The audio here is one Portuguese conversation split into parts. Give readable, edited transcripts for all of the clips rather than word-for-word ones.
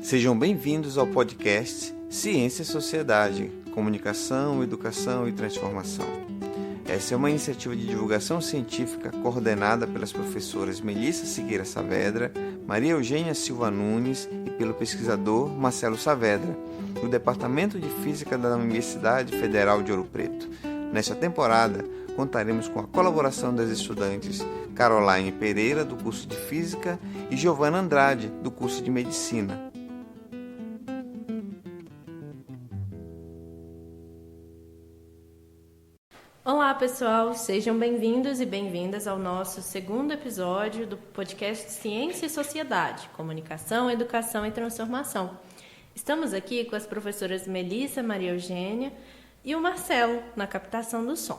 Sejam bem-vindos ao podcast Ciência e Sociedade, Comunicação, Educação e Transformação. Essa é uma iniciativa de divulgação científica coordenada pelas professoras Melissa Siqueira Saavedra, Maria Eugênia Silva Nunes e pelo pesquisador Marcelo Saavedra, do Departamento de Física da Universidade Federal de Ouro Preto. Nesta temporada, contaremos com a colaboração das estudantes Caroline Pereira, do curso de Física, e Giovana Andrade, do curso de Medicina. Olá pessoal, sejam bem-vindos e bem-vindas ao nosso segundo episódio do podcast Ciência e Sociedade, Comunicação, Educação e Transformação. Estamos aqui com as professoras Melissa, Maria Eugênia e o Marcelo, na captação do som.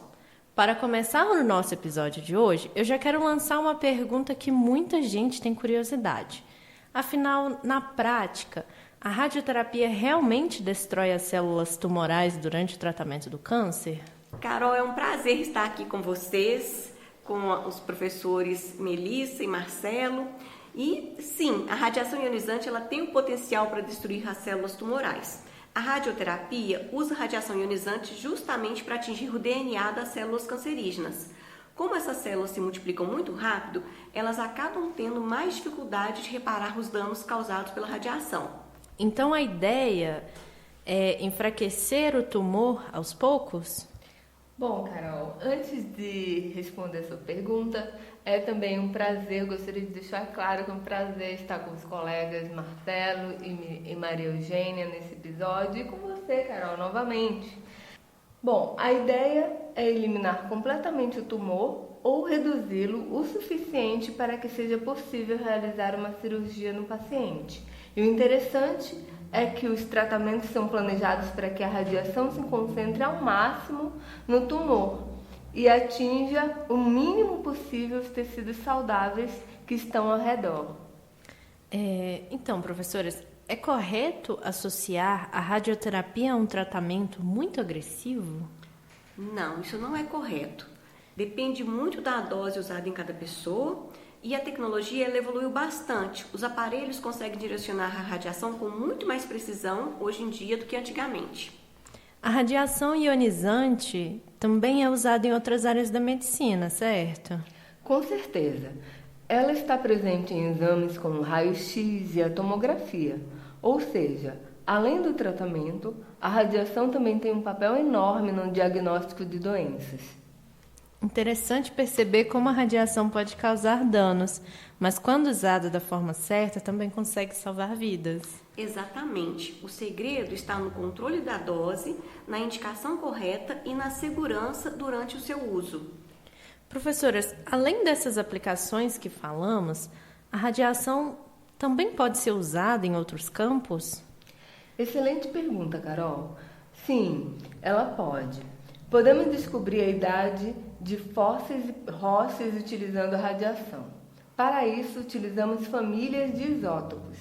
Para começar o nosso episódio de hoje, eu já quero lançar uma pergunta que muita gente tem curiosidade. Afinal, na prática, a radioterapia realmente destrói as células tumorais durante o tratamento do câncer? Carol, é um prazer estar aqui com vocês, com os professores Melissa e Marcelo. E sim, a radiação ionizante ela tem o potencial para destruir as células tumorais. A radioterapia usa radiação ionizante justamente para atingir o DNA das células cancerígenas. Como essas células se multiplicam muito rápido, elas acabam tendo mais dificuldade de reparar os danos causados pela radiação. Então a ideia é enfraquecer o tumor aos poucos? Bom, Carol, antes de responder a sua pergunta, é também um prazer, gostaria de deixar claro que é um prazer estar com os colegas Marcelo e Maria Eugênia nesse episódio e com você, Carol, novamente. Bom, a ideia é eliminar completamente o tumor ou reduzi-lo o suficiente para que seja possível realizar uma cirurgia no paciente. E o interessante é que os tratamentos são planejados para que a radiação se concentre ao máximo no tumor e atinja o mínimo possível os tecidos saudáveis que estão ao redor. Então, professoras, é correto associar a radioterapia a um tratamento muito agressivo? Não, isso não é correto. Depende muito da dose usada em cada pessoa. E a tecnologia ela evoluiu bastante. Os aparelhos conseguem direcionar a radiação com muito mais precisão hoje em dia do que antigamente. A radiação ionizante também é usada em outras áreas da medicina, certo? Com certeza. Ela está presente em exames como raio-x e a tomografia. Ou seja, além do tratamento, a radiação também tem um papel enorme no diagnóstico de doenças. Interessante perceber como a radiação pode causar danos, mas quando usada da forma certa, também consegue salvar vidas. Exatamente. O segredo está no controle da dose, na indicação correta e na segurança durante o seu uso. Professoras, além dessas aplicações que falamos, a radiação também pode ser usada em outros campos? Excelente pergunta, Carol. Sim, ela pode. Podemos descobrir a idade de fósseis e rochas utilizando a radiação. Para isso, utilizamos famílias de isótopos.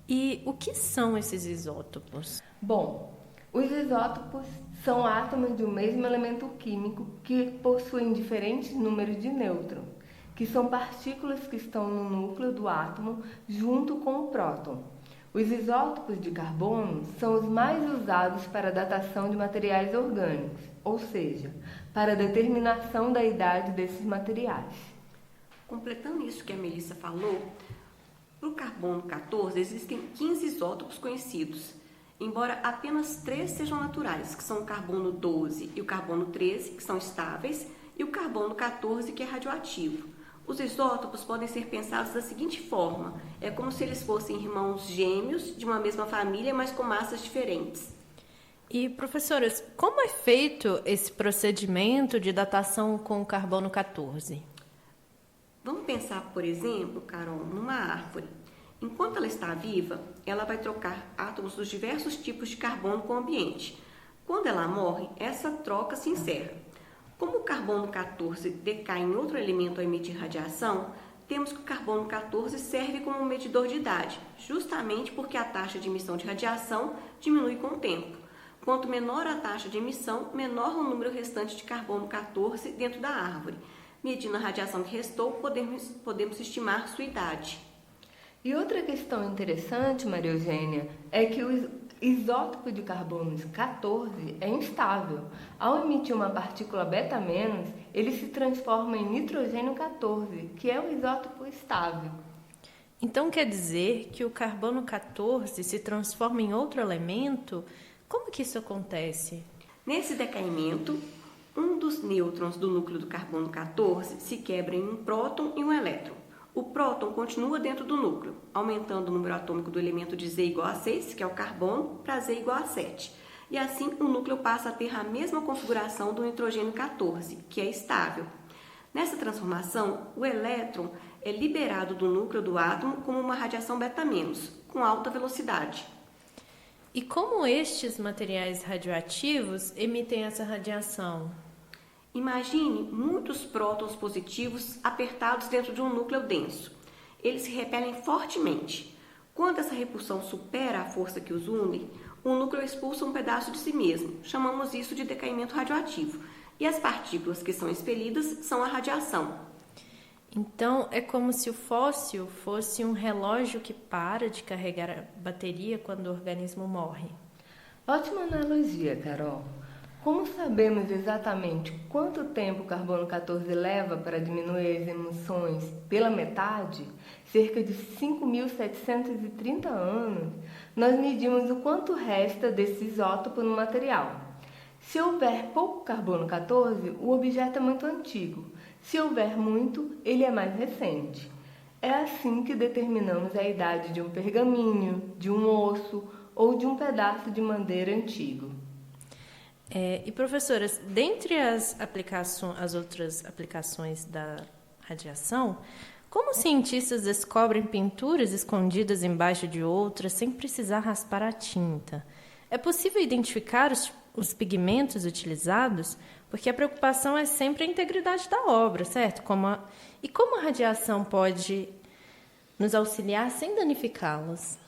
E o que são esses isótopos? Bom, os isótopos são átomos do mesmo elemento químico que possuem diferentes números de nêutron, que são partículas que estão no núcleo do átomo junto com o próton. Os isótopos de carbono são os mais usados para a datação de materiais orgânicos, ou seja, para a determinação da idade desses materiais. Completando isso que a Melissa falou, para o carbono 14 existem 15 isótopos conhecidos, embora apenas 3 sejam naturais, que são o carbono 12 e o carbono 13, que são estáveis, e o carbono 14, que é radioativo. Os isótopos podem ser pensados da seguinte forma: é como se eles fossem irmãos gêmeos de uma mesma família, mas com massas diferentes. E, professoras, como é feito esse procedimento de datação com o carbono 14? Vamos pensar, por exemplo, Carol, numa árvore. Enquanto ela está viva, ela vai trocar átomos dos diversos tipos de carbono com o ambiente. Quando ela morre, essa troca se encerra. Como o carbono 14 decai em outro elemento a emitir radiação, temos que o carbono 14 serve como um medidor de idade, justamente porque a taxa de emissão de radiação diminui com o tempo. Quanto menor a taxa de emissão, menor o número restante de carbono 14 dentro da árvore. Medindo a radiação que restou, podemos estimar sua idade. E outra questão interessante, Maria Eugênia, é que o isótopo de carbono 14 é instável. Ao emitir uma partícula beta-, ele se transforma em nitrogênio 14, que é um isótopo estável. Então quer dizer que o carbono 14 se transforma em outro elemento? Como que isso acontece? Nesse decaimento, um dos nêutrons do núcleo do carbono 14 se quebra em um próton e um elétron. O próton continua dentro do núcleo, aumentando o número atômico do elemento de Z igual a 6, que é o carbono, para Z igual a 7. E assim o núcleo passa a ter a mesma configuração do nitrogênio 14, que é estável. Nessa transformação, o elétron é liberado do núcleo do átomo como uma radiação beta-, com alta velocidade. E como estes materiais radioativos emitem essa radiação? Imagine muitos prótons positivos apertados dentro de um núcleo denso. Eles se repelem fortemente. Quando essa repulsão supera a força que os une, o núcleo expulsa um pedaço de si mesmo. Chamamos isso de decaimento radioativo. E as partículas que são expelidas são a radiação. Então, é como se o fóssil fosse um relógio que para de carregar a bateria quando o organismo morre. Ótima analogia, Carol. Como sabemos exatamente quanto tempo o carbono 14 leva para diminuir as emissões pela metade, cerca de 5.730 anos, nós medimos o quanto resta desse isótopo no material. Se houver pouco carbono 14, o objeto é muito antigo. Se houver muito, ele é mais recente. É assim que determinamos a idade de um pergaminho, de um osso ou de um pedaço de madeira antigo. E professoras, dentre as outras aplicações da radiação, como os cientistas descobrem pinturas escondidas embaixo de outras sem precisar raspar a tinta? É possível identificar os pigmentos utilizados? Porque a preocupação é sempre a integridade da obra, certo? Como a radiação pode nos auxiliar sem danificá-las?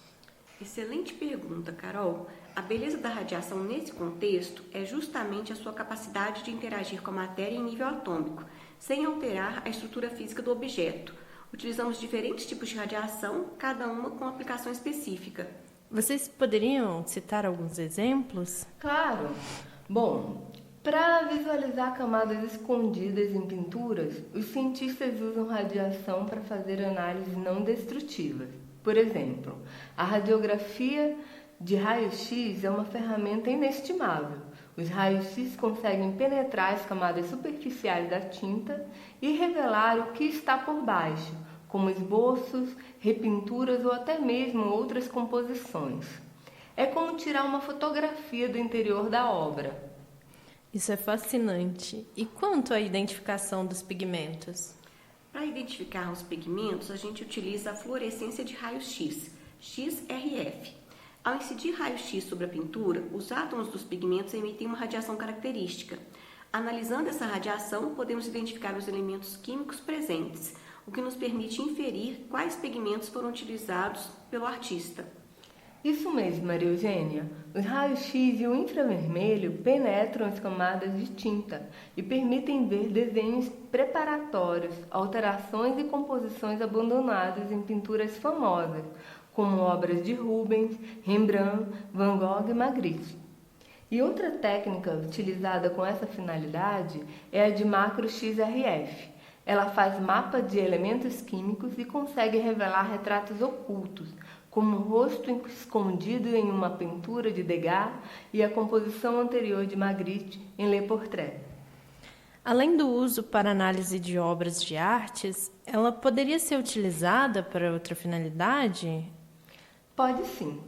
Excelente pergunta, Carol. A beleza da radiação nesse contexto é justamente a sua capacidade de interagir com a matéria em nível atômico, sem alterar a estrutura física do objeto. Utilizamos diferentes tipos de radiação, cada uma com aplicação específica. Vocês poderiam citar alguns exemplos? Claro! Bom, para visualizar camadas escondidas em pinturas, os cientistas usam radiação para fazer análises não destrutivas. Por exemplo, a radiografia de raio-x é uma ferramenta inestimável. Os raios-x conseguem penetrar as camadas superficiais da tinta e revelar o que está por baixo, como esboços, repinturas ou até mesmo outras composições. É como tirar uma fotografia do interior da obra. Isso é fascinante. E quanto à identificação dos pigmentos? Para identificar os pigmentos, a gente utiliza a fluorescência de raio-x, XRF. Ao incidir raio-x sobre a pintura, os átomos dos pigmentos emitem uma radiação característica. Analisando essa radiação, podemos identificar os elementos químicos presentes, o que nos permite inferir quais pigmentos foram utilizados pelo artista. Isso mesmo, Maria Eugênia. Os raios-x e o infravermelho penetram as camadas de tinta e permitem ver desenhos preparatórios, alterações e composições abandonadas em pinturas famosas, como obras de Rubens, Rembrandt, Van Gogh e Magritte. E outra técnica utilizada com essa finalidade é a de macro-XRF. Ela faz mapa de elementos químicos e consegue revelar retratos ocultos, como o rosto escondido em uma pintura de Degas e a composição anterior de Magritte em Le Portrait. Além do uso para análise de obras de artes, ela poderia ser utilizada para outra finalidade? Pode sim.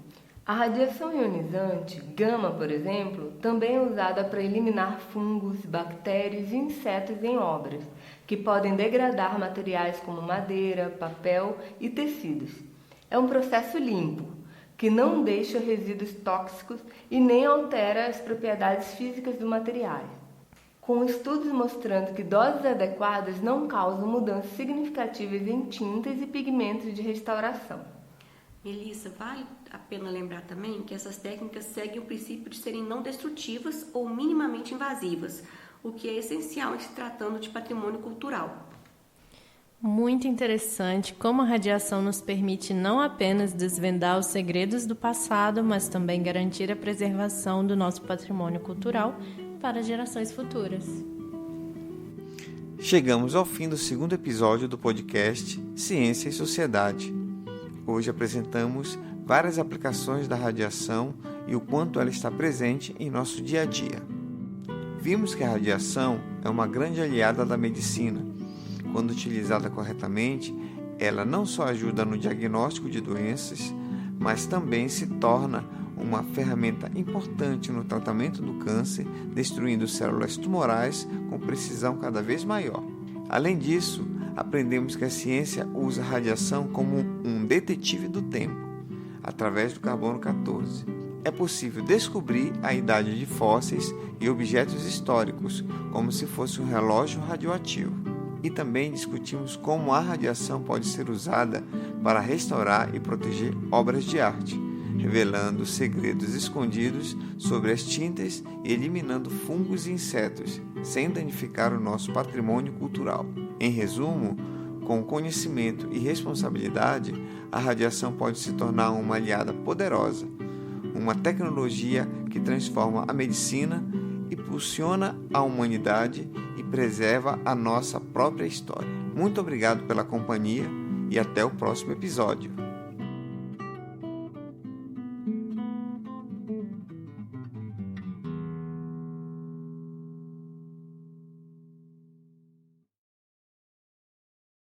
A radiação ionizante, gama, por exemplo, também é usada para eliminar fungos, bactérias e insetos em obras, que podem degradar materiais como madeira, papel e tecidos. É um processo limpo, que não deixa resíduos tóxicos e nem altera as propriedades físicas do material, com estudos mostrando que doses adequadas não causam mudanças significativas em tintas e pigmentos de restauração. Melissa, vale a pena lembrar também que essas técnicas seguem o princípio de serem não destrutivas ou minimamente invasivas, o que é essencial em se tratando de patrimônio cultural. Muito interessante como a radiação nos permite não apenas desvendar os segredos do passado, mas também garantir a preservação do nosso patrimônio cultural para gerações futuras. Chegamos ao fim do segundo episódio do podcast Ciência e Sociedade. Hoje apresentamos várias aplicações da radiação e o quanto ela está presente em nosso dia a dia. Vimos que a radiação é uma grande aliada da medicina. Quando utilizada corretamente, ela não só ajuda no diagnóstico de doenças, mas também se torna uma ferramenta importante no tratamento do câncer, destruindo células tumorais com precisão cada vez maior. Além disso, aprendemos que a ciência usa a radiação como um detetive do tempo, através do carbono 14. É possível descobrir a idade de fósseis e objetos históricos, como se fosse um relógio radioativo. E também discutimos como a radiação pode ser usada para restaurar e proteger obras de arte, revelando segredos escondidos sobre as tintas e eliminando fungos e insetos, sem danificar o nosso patrimônio cultural. Em resumo, com conhecimento e responsabilidade, a radiação pode se tornar uma aliada poderosa, uma tecnologia que transforma a medicina, impulsiona a humanidade e preserva a nossa própria história. Muito obrigado pela companhia e até o próximo episódio.